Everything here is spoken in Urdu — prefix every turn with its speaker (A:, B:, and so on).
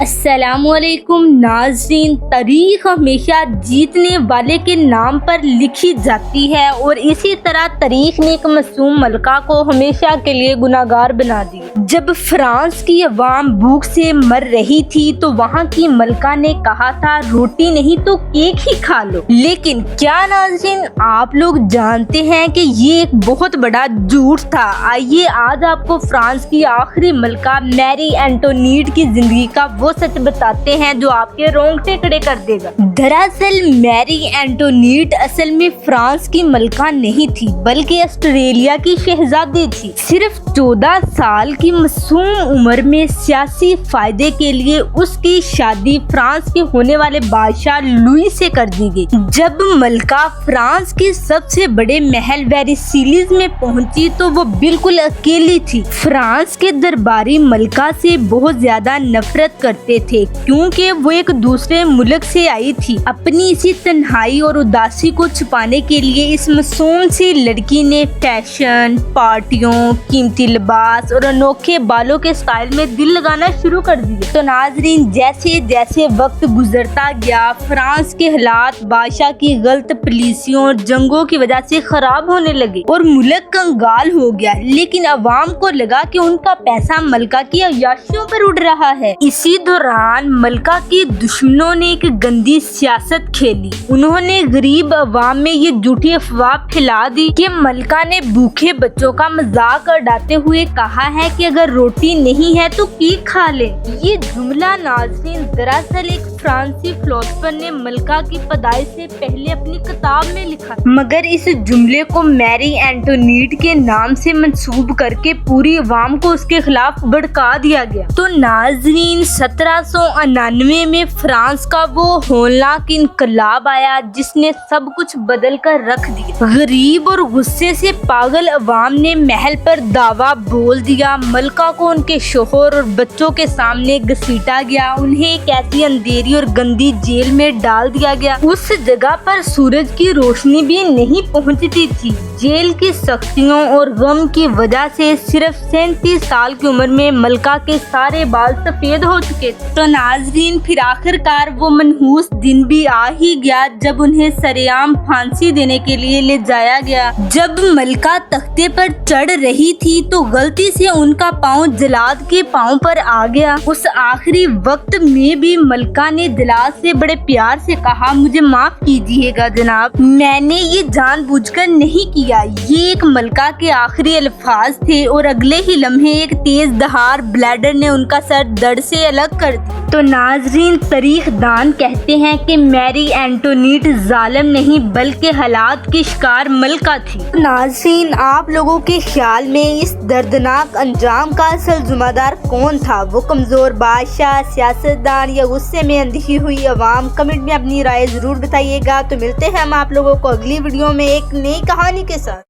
A: السلام علیکم ناظرین، تاریخ ہمیشہ جیتنے والے کے نام پر لکھی جاتی ہے اور اسی طرح تاریخ نے ایک معصوم ملکہ کو ہمیشہ کے لیے گناہگار بنا دیا۔ جب فرانس کی عوام بھوک سے مر رہی تھی تو وہاں کی ملکہ نے کہا تھا روٹی نہیں تو کیک ہی کھا لو، لیکن کیا ناظرین آپ لوگ جانتے ہیں کہ یہ ایک بہت بڑا جھوٹ تھا؟ آئیے آج آپ کو فرانس کی آخری ملکہ میری اینٹونیٹ کی زندگی کا وہ سچ بتاتے ہیں جو آپ کے رونگٹے کھڑے کر دے گا۔ دراصل میری اینٹونیٹ اصل میں فرانس کی ملکہ نہیں تھی بلکہ آسٹریلیا کی شہزادی تھی۔ صرف 14 سال کی معصوم عمر میں سیاسی فائدے کے لیے اس کی شادی فرانس کے ہونے والے بادشاہ لوئی سے کر دی گئی۔ جب ملکہ فرانس کے سب سے بڑے محل ویرسیلیز میں پہنچی تو وہ بالکل اکیلی تھی۔ فرانس کے درباری ملکہ سے بہت زیادہ نفرت کرتے تھے کیونکہ وہ ایک دوسرے ملک سے آئی تھی۔ اپنی اسی تنہائی اور اداسی کو چھپانے کے لیے اس معصوم سی لڑکی نے فیشن، پارٹیوں، قیمتی لباس اور انوکھے بالوں کے سٹائل میں دل لگانا شروع کر دیا۔ تو ناظرین، جیسے جیسے وقت گزرتا گیا فرانس کے حالات بادشاہ کی غلط پالیسیوں اور جنگوں کی وجہ سے خراب ہونے لگے اور ملک کنگال ہو گیا، لیکن عوام کو لگا کہ ان کا پیسہ ملکہ کی عیاشیوں پر اڑ رہا ہے۔ اسی دوران ملکہ کے دشمنوں نے ایک گندی سیاست کھیلی۔ انہوں نے غریب عوام میں یہ جھوٹی افواہ پھیلا دی کہ ملکہ نے بھوکے بچوں کا مذاق اڑاتے ہوئے کہا ہے کہ اگر روٹی نہیں ہے تو کیک کھا لیں۔ یہ جملہ ناظرین دراصل ایک فرانسیسی فلسفر نے ملکہ کی پیدائش سے پہلے اپنی کتاب میں لکھا، مگر اس جملے کو میری اینٹونیٹ کے نام سے منسوب کر کے پوری عوام کو اس کے خلاف بھڑکا دیا گیا۔ تو ناظرین 1799 میں فرانس کا وہ ہولناک انقلاب آیا جس نے سب کچھ بدل کر رکھ دیا۔ غریب اور غصے سے پاگل عوام نے محل پر دعویٰ بول دیا، ملکہ کو ان کے شوہر اور بچوں کے سامنے گھسیٹا گیا، انہیں ایک ایسی اندھیری اور گندی جیل میں ڈال دیا گیا۔ اس جگہ پر سورج کی روشنی بھی نہیں پہنچتی تھی۔ جیل کی سختیوں اور غم کی وجہ سے صرف 37 سال کی عمر میں ملکہ کے سارے بال سفید ہو چکے تھے۔ تو ناظرین پھر آخر کار وہ منحوس دن بھی آ ہی گیا جب انہیں سرعام پھانسی دینے کے لیے لے جایا گیا۔ جب ملکہ تختے پر چڑھ رہی تھی تو غلطی سے ان کا پاؤں جلاد کے پاؤں پر آ گیا۔ اس آخری وقت میں بھی ملکہ نے جلاد سے بڑے پیار سے کہا، مجھے معاف کیجیے گا جناب، میں نے یہ جان بوجھ کر نہیں کیا۔ یہ ایک ملکہ کے آخری الفاظ تھے اور اگلے ہی لمحے ایک تیز دھار بلیڈر نے ان کا سر دڑ سے الگ کر دیا۔ تو ناظرین تاریخ دان کہتے ہیں کہ میری اینٹونیٹ ظالم نہیں بلکہ حالات کی شکار ملکہ تھی۔ ناظرین آپ لوگوں کے خیال میں اس دردناک انجام کا اصل ذمہ دار کون تھا؟ وہ کمزور بادشاہ، سیاستدان یا غصے میں اندھی ہوئی عوام؟ کمنٹ میں اپنی رائے ضرور بتائیے گا۔ تو ملتے ہیں ہم آپ لوگوں کو اگلی ویڈیو میں ایک نئی کہانی کے ساتھ۔